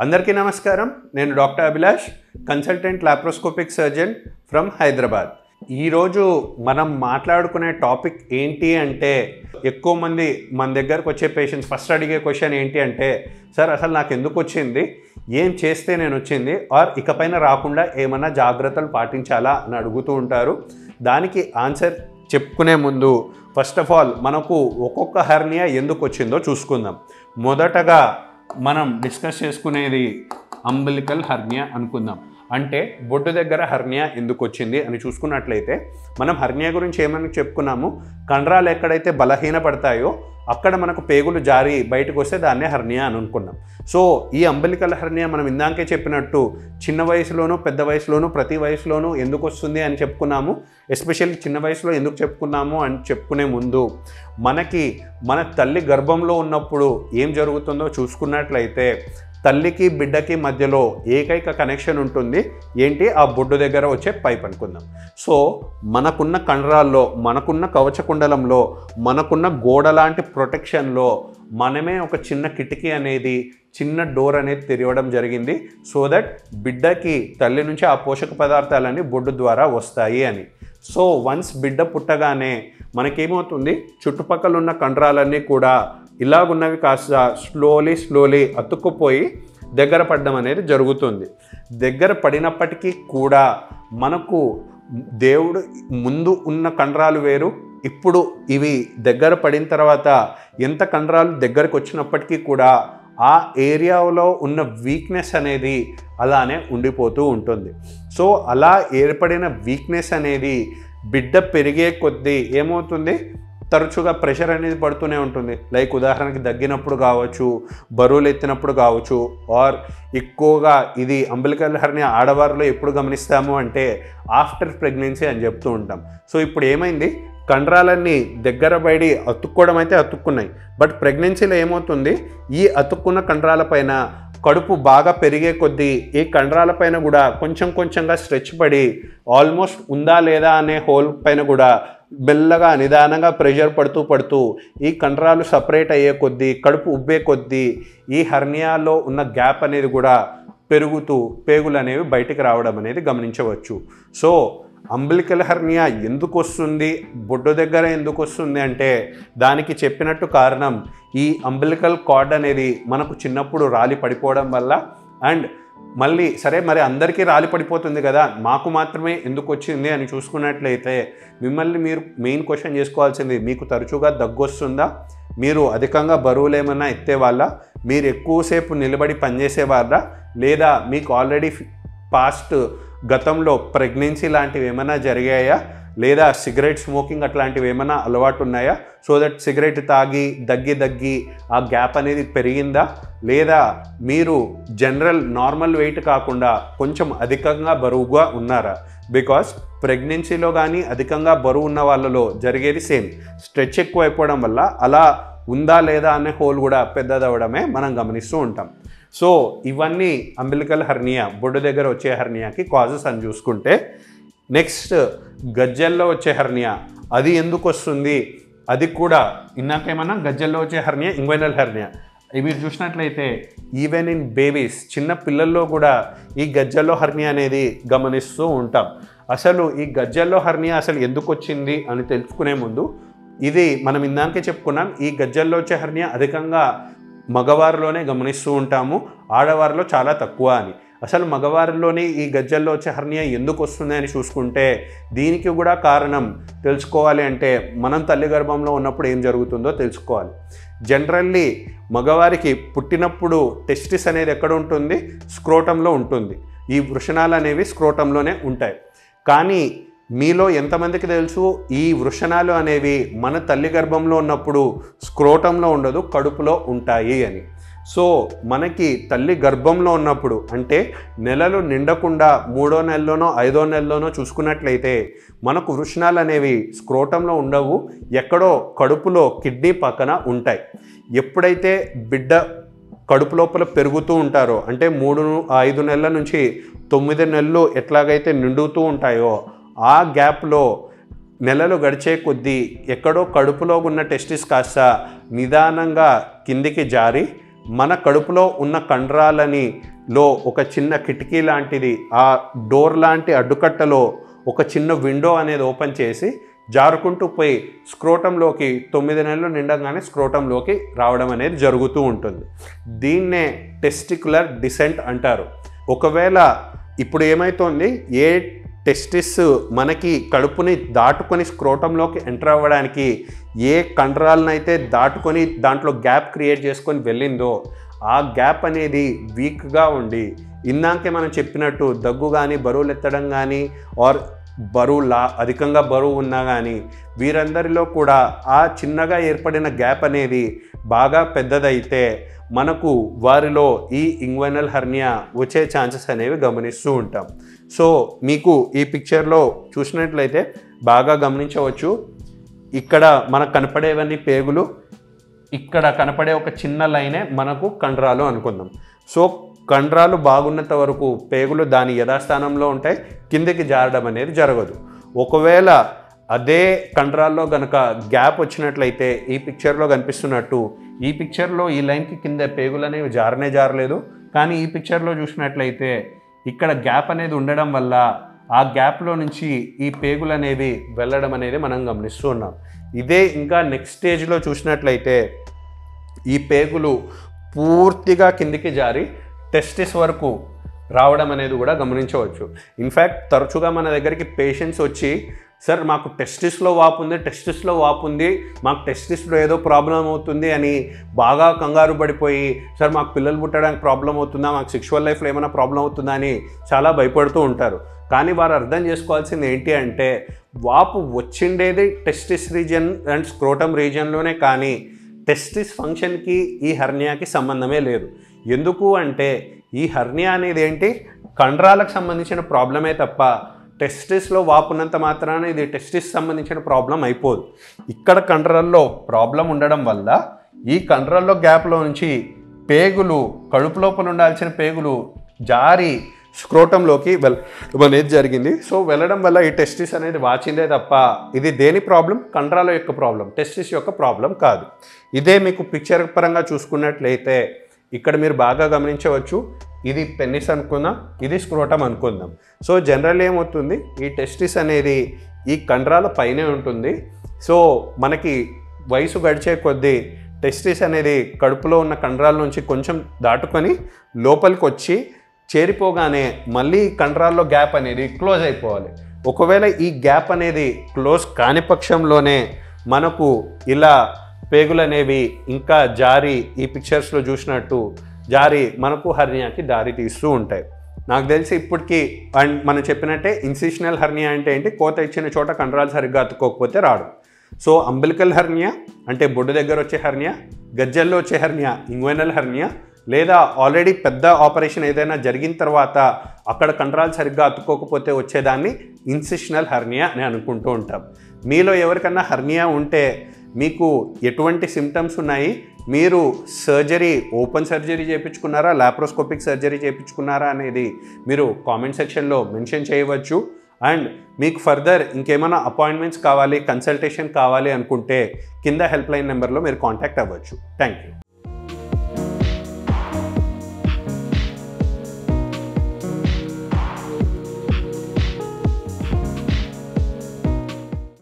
అందరికీ నమస్కారం. నేను doctor Abhilash, consultant laparoscopic surgeon from Hyderabad. ఈరోజు మనం మాట్లాడుకునే టాపిక్ ఏంటి అంటే, ఎక్కువ మంది మన దగ్గరకు వచ్చే పేషెంట్స్ ఫస్ట్ అడిగే క్వశ్చన్ ఏంటి అంటే, సార్ అసలు నాకు ఎందుకు వచ్చింది, ఏం చేస్తే నేను వచ్చింది, ఆర్ ఇకపైన రాకుండా ఏమన్నా జాగ్రత్తలు పాటించాలా అని అడుగుతూ ఉంటారు. దానికి ఆన్సర్ చెప్పుకునే ముందు ఫస్ట్ ఆఫ్ ఆల్ మనకు ఒక్కొక్క హెర్నియా ఎందుకు వచ్చిందో చూసుకుందాం. మొదటగా మనం డిస్కస్ చేసుకునేది అంబిలికల్ హెర్నియా అనుకుందాం. అంటే బొడ్డు దగ్గర హెర్నియా ఎందుకు వచ్చింది అని చూసుకున్నట్లయితే, మనం హెర్నియా గురించి ఏమని చెప్పుకున్నాము, కండరాలు ఎక్కడైతే బలహీనపడతాయో అక్కడ మనకు పేగులు జారి బయటకు వస్తే దాన్నే హెర్నియా అని అనుకున్నాం. సో ఈ అంబిలికల్ హెర్నియా మనం ఇందాకే చెప్పినట్టు చిన్న వయసులోనూ పెద్ద వయసులోనూ ప్రతి వయసులోనూ ఎందుకు వస్తుంది అని చెప్పుకున్నాము. ఎస్పెషల్లీ చిన్న వయసులో ఎందుకు చెప్పుకున్నాము అని చెప్పుకునే ముందు మన తల్లి గర్భంలో ఉన్నప్పుడు ఏం జరుగుతుందో చూసుకున్నట్లయితే, తల్లికి బిడ్డకి మధ్యలో ఏకైక కనెక్షన్ ఉంటుంది. ఏంటి? ఆ బొడ్డు దగ్గర వచ్చే పైప్ అనుకుందాం. సో మనకున్న కండరాల్లో, మనకున్న కవచకుండలంలో, మనకున్న గోడ లాంటి ప్రొటెక్షన్లో మనమే ఒక చిన్న కిటికీ అనేది, చిన్న డోర్ అనేది తెరవడం జరిగింది. సో దట్ బిడ్డకి తల్లి నుంచి ఆ పోషక పదార్థాలన్నీ బొడ్డు ద్వారా వస్తాయి అని. సో వన్స్ బిడ్డ పుట్టగానే మనకేమవుతుంది, చుట్టుపక్కల ఉన్న కండరాలన్నీ కూడా ఇలాగున్నవి కాస్త స్లోలీ అతుక్కుపోయి దగ్గర పడడం అనేది జరుగుతుంది. దగ్గర పడినప్పటికీ కూడా మనకు దేవుడు ముందు ఉన్న కండరాలు వేరు, ఇప్పుడు ఇవి దగ్గర పడిన తర్వాత ఎంత కండరాలు దగ్గరకు వచ్చినప్పటికీ కూడా ఆ ఏరియాలో ఉన్న వీక్నెస్ అనేది అలానే ఉండిపోతూ ఉంటుంది. సో అలా ఏర్పడిన వీక్నెస్ అనేది బిడ్డ పెరిగే కొద్దీ ఏమవుతుంది, తరచుగా ప్రెషర్ అనేది పడుతూనే ఉంటుంది. లైక్ ఉదాహరణకి దగ్గినప్పుడు కావచ్చు, బరువులు ఎత్తినప్పుడు కావచ్చు, ఆర్ ఎక్కువగా ఇది అంబిలికల్ హెర్నియా ఆడవారిలో ఎప్పుడు గమనిస్తాము అంటే ఆఫ్టర్ ప్రెగ్నెన్సీ అని చెప్తూ ఉంటాం. సో ఇప్పుడు ఏమైంది, కండరాలన్నీ దగ్గర బయడి అతుక్కోవడం అయితే అతుక్కున్నాయి, బట్ ప్రెగ్నెన్సీలో ఏమవుతుంది, ఈ అతుక్కున్న కండరాల పైన కడుపు బాగా పెరిగే కొద్దీ ఈ కండరాల పైన కూడా కొంచెంగా స్ట్రెచ్ పడి ఆల్మోస్ట్ ఉందా లేదా అనే హోల్ పైన కూడా మెల్లగా నిదానంగా ప్రెషర్ పడుతూ ఈ కండరాలు సపరేట్ అయ్యే కొద్దీ, కడుపు ఉబ్బే కొద్దీ ఈ హెర్నియాలో ఉన్న గ్యాప్ అనేది కూడా పెరుగుతూ పేగులు అనేవి బయటికి రావడం అనేది గమనించవచ్చు. సో అంబిలికల్ హెర్నియా ఎందుకు వస్తుంది, బొడ్డు దగ్గర ఎందుకు వస్తుంది అంటే, దానికి చెప్పినట్టు కారణం ఈ అంబిలికల్ కార్డ్ అనేది మనకు చిన్నప్పుడు రాలి పడిపోవడం వల్ల. అండ్ మళ్ళీ సరే మరి అందరికీ రాలి పడిపోతుంది కదా, మాకు మాత్రమే ఎందుకు వచ్చింది అని చూసుకున్నట్లయితే, మిమ్మల్ని మీరు మెయిన్ క్వశ్చన్ చేసుకోవాల్సింది, మీకు తరచుగా దగ్గు వస్తుందా, మీరు అధికంగా బరువులు ఏమన్నా ఎత్తేవాళ్ళ, మీరు ఎక్కువసేపు నిలబడి పనిచేసేవాళ్ళ, లేదా మీకు ఆల్రెడీ పాస్ట్ గతంలో ప్రెగ్నెన్సీ లాంటివి ఏమైనా జరిగాయా, లేదా సిగరెట్ స్మోకింగ్ అట్లాంటివి ఏమైనా అలవాటు ఉన్నాయా, సో దట్ సిగరెట్ తాగి దగ్గి ఆ గ్యాప్ అనేది పెరిగిందా, లేదా మీరు జనరల్ నార్మల్ వెయిట్ కాకుండా కొంచెం అధికంగా బరువుగా ఉన్నారా. బికాస్ ప్రెగ్నెన్సీలో కానీ అధికంగా బరువు ఉన్న వాళ్ళలో జరిగేది సేమ్, స్ట్రెచ్ ఎక్కువ అయిపోవడం వల్ల అలా ఉందా లేదా అనే హోల్ కూడా పెద్దదవడమే మనం గమనిస్తూ ఉంటాం. సో ఇవన్నీ అంబిలికల్ హెర్నియా, బొడ్డు దగ్గర వచ్చే హెర్నియాకి కాజెస్ అని చూసుకుంటే, నెక్స్ట్ గజ్జల్లో వచ్చే హెర్నియా, అది ఎందుకు వస్తుంది, అది కూడా ఇందాకేమన్నా గజ్జల్లో వచ్చే హెర్నియా ఇంగ్వైనల్ హెర్నియా. మీరు చూసినట్లయితే ఈవెన్ ఇన్ బేబీస్, చిన్న పిల్లల్లో కూడా ఈ గజ్జల్లో హెర్నియా అనేది గమనిస్తూ ఉంటాం. అసలు ఈ గజ్జల్లో హెర్నియా అసలు ఎందుకు వచ్చింది అని తెలుసుకునే ముందు, ఇది మనం ఇందాకే చెప్పుకున్నాం, ఈ గజ్జల్లో వచ్చే హెర్నియా అధికంగా మగవారిలోనే గమనిస్తూ ఉంటాము, ఆడవారిలో చాలా తక్కువ అని. అసలు మగవారిలోనే ఈ గజ్జల్లో వచ్చే హెర్నియా ఎందుకు వస్తుంది అని చూసుకుంటే, దీనికి కూడా కారణం తెలుసుకోవాలి అంటే మనం తల్లి గర్భంలో ఉన్నప్పుడు ఏం జరుగుతుందో తెలుసుకోవాలి. జనరల్లీ మగవారికి పుట్టినప్పుడు టెస్టిస్ అనేది ఎక్కడ ఉంటుంది, స్క్రోటంలో ఉంటుంది. ఈ వృషణాలు అనేవి స్క్రోటంలోనే ఉంటాయి. కానీ మీలో ఎంతమందికి తెలుసు, ఈ వృషణాలు అనేవి మన తల్లి గర్భంలో ఉన్నప్పుడు స్క్రోటంలో ఉండదు, కడుపులో ఉంటాయి అని. సో మనకి తల్లి గర్భంలో ఉన్నప్పుడు అంటే నెలలు నిండకుండా 3వ నెలలోనో 5వ నెలలోనో చూసుకున్నట్లయితే మనకు వృషణాలు అనేవి స్క్రోటంలో ఉండవు, ఎక్కడో కడుపులో కిడ్నీ పక్కన ఉంటాయి. ఎప్పుడైతే బిడ్డ కడుపు లోపల పెరుగుతూ ఉంటారో, అంటే 5 నెలల నుంచి 9 నెలలు ఎట్లాగైతే నిండుతూ ఉంటాయో, ఆ గ్యాప్లో నెలలు గడిచే కొద్దీ ఎక్కడో కడుపులో ఉన్న టెస్టిస్ కాస్త నిదానంగా కిందికి జారి మన కడుపులో ఉన్న కండరాలని ఒక చిన్న కిటికీ లాంటిది, ఆ డోర్ లాంటి అడ్డుకట్టలో ఒక చిన్న విండో అనేది ఓపెన్ చేసి జారుకుంటూ పోయి స్క్రోటంలోకి 9 నెలలు నిండగానే స్క్రోటంలోకి రావడం అనేది జరుగుతూ ఉంటుంది. దీన్నే టెస్టిక్యులర్ డిసెంట్ అంటారు. ఒకవేళ ఇప్పుడు ఏమవుతోంది, ఏ టెస్టిస్ మనకి కడుపుని దాటుకొని స్క్రోటంలోకి ఎంటర్ అవ్వడానికి ఏ కండరాలనైతే దాటుకొని దాంట్లో గ్యాప్ క్రియేట్ చేసుకొని వెళ్ళిందో ఆ గ్యాప్ అనేది వీక్గా ఉండి, ఇందాకే మనం చెప్పినట్టు దగ్గు కానీ, బరువులు ఎత్తడం కానీ, ఆర్ అధికంగా బరువు ఉన్నా కానీ వీరందరిలో కూడా ఆ చిన్నగా ఏర్పడిన గ్యాప్ అనేది బాగా పెద్దదైతే మనకు వారిలో ఈ ఇంగ్వైనల్ హెర్నియా వచ్చే ఛాన్సెస్ అనేవి గమనిస్తూ ఉంటాం. సో మీకు ఈ పిక్చర్లో చూసినట్లయితే బాగా గమనించవచ్చు. ఇక్కడ మనకు కనపడేవన్నీ పేగులు, ఇక్కడ కనపడే ఒక చిన్న లైనే మనకు కండరాలు అనుకుందాం. సో కండరాలు బాగున్నంత వరకు పేగులు దాని యథాస్థానంలో ఉంటాయి, కిందకి జారడం అనేది జరగదు. ఒకవేళ అదే కండరాల్లో కనుక గ్యాప్ వచ్చినట్లయితే ఈ పిక్చర్లో కనిపిస్తున్నట్టు ఈ పిక్చర్లో ఈ లైన్కి కింద పేగులు అనేవి జారలేదు. కానీ ఈ పిక్చర్లో చూసినట్లయితే ఇక్కడ గ్యాప్ అనేది ఉండడం వల్ల ఆ గ్యాప్లో నుంచి ఈ పేగులు అనేవి వెళ్ళడం అనేది మనం గమనిస్తూ ఉన్నాం. ఇదే ఇంకా నెక్స్ట్ స్టేజ్లో చూసినట్లయితే ఈ పేగులు పూర్తిగా కిందికి జారి టెస్టిస్ వరకు రావడం అనేది కూడా గమనించవచ్చు. ఇన్ఫ్యాక్ట్ తరచుగా మన దగ్గరికి పేషెంట్స్ వచ్చి, సార్ మాకు టెస్టిస్లో వాపు ఉంది, మాకు టెస్టిస్లో ఏదో ప్రాబ్లం అవుతుంది అని బాగా కంగారు పడిపోయి, సార్ మాకు పిల్లలు పుట్టడానికి ప్రాబ్లం అవుతుందా, మాకు సెక్షువల్ లైఫ్లో ఏమైనా ప్రాబ్లం అవుతుందా అని చాలా భయపడుతూ ఉంటారు. కానీ వారు అర్థం చేసుకోవాల్సింది ఏంటి అంటే, వాపు వచ్చిండేది టెస్టిస్ రీజియన్ అండ్ స్క్రోటమ్ రీజియన్లోనే, కానీ టెస్టిస్ ఫంక్షన్కి ఈ హెర్నియాకి సంబంధమే లేదు. ఎందుకు అంటే ఈ హెర్నియా అనేది ఏంటి, కండరాలకు సంబంధించిన ప్రాబ్లమే తప్ప టెస్టిస్లో వాపున్నంత మాత్రాన ఇది టెస్టిస్ సంబంధించిన ప్రాబ్లం అయిపోదు. ఇక్కడ కండరాల్లో ప్రాబ్లం ఉండడం వల్ల ఈ కండరాల్లో గ్యాప్లో నుంచి పేగులు, కడుపు లోపల ఉండాల్సిన పేగులు జారి స్క్రోటంలోకి వెళ్ళడం అనేది జరిగింది. సో వెళ్ళడం వల్ల ఈ టెస్టిస్ అనేది వాచిందే తప్ప ఇది దేని ప్రాబ్లం, కండరాల యొక్క ప్రాబ్లం, టెస్టిస్ యొక్క ప్రాబ్లం కాదు. ఇదే మీకు పిక్చర్ పరంగా చూసుకున్నట్లయితే ఇక్కడ మీరు బాగా గమనించవచ్చు. ఇది పెన్నిస్ అనుకుందాం, ఇది స్క్రోటం అనుకుందాం. సో జనరల్ ఏమవుతుంది, ఈ టెస్టిస్ అనేది ఈ కండరాల పైనే ఉంటుంది. సో మనకి వయసు గడిచే కొద్దీ టెస్టిస్ అనేది కడుపులో ఉన్న కండరాల నుంచి కొంచెం దాటుకొని లోపలికి వచ్చి చేరిపోగానే మళ్ళీ కండరాల్లో గ్యాప్ అనేది క్లోజ్ అయిపోవాలి. ఒకవేళ ఈ గ్యాప్ అనేది క్లోజ్ కాని పక్షంలోనే మనకు ఇలా పేగులు అనేవి ఇంకా జారి ఈ పిక్చర్స్లో చూసినట్టు జారి మనకు హెర్నియాకి దారి తీస్తూ ఉంటాయి. నాకు తెలిసి ఇప్పటికీ అండ్ మనం చెప్పినట్టే ఇన్సిషనల్ హెర్నియా అంటే ఏంటి, కోత ఇచ్చిన చోట కండరాలు సరిగ్గా అతుక్కోకపోతే రాడు. సో అంబిలికల్ హెర్నియా అంటే బొడ్డు దగ్గర వచ్చే హెర్నియా, గజ్జల్లో వచ్చే హెర్నియా ఇంగ్వైనల్ హెర్నియా, లేదా ఆల్రెడీ పెద్ద ఆపరేషన్ ఏదైనా జరిగిన తర్వాత అక్కడ కండరాలు సరిగ్గా అతుక్కోకపోతే వచ్చేదాన్ని ఇన్సిషనల్ హెర్నియా అని అనుకుంటూ ఉంటాం. మీలో ఎవరికన్నా హెర్నియా ఉంటే మీకు ఎటువంటి సిమ్టమ్స్ ఉన్నాయి, మీరు సర్జరీ, ఓపెన్ సర్జరీ చేయించుకున్నారా, లాప్రోస్కోపిక్ సర్జరీ చేయించుకున్నారా అనేది మీరు కామెంట్ సెక్షన్లో మెన్షన్ చేయవచ్చు. అండ్ మీకు ఫర్దర్ ఇంకేమైనా అపాయింట్మెంట్స్ కావాలి, కన్సల్టేషన్ కావాలి అనుకుంటే కింద హెల్ప్ లైన్ నెంబర్లో మీరు కాంటాక్ట్ అవ్వచ్చు. Thank you.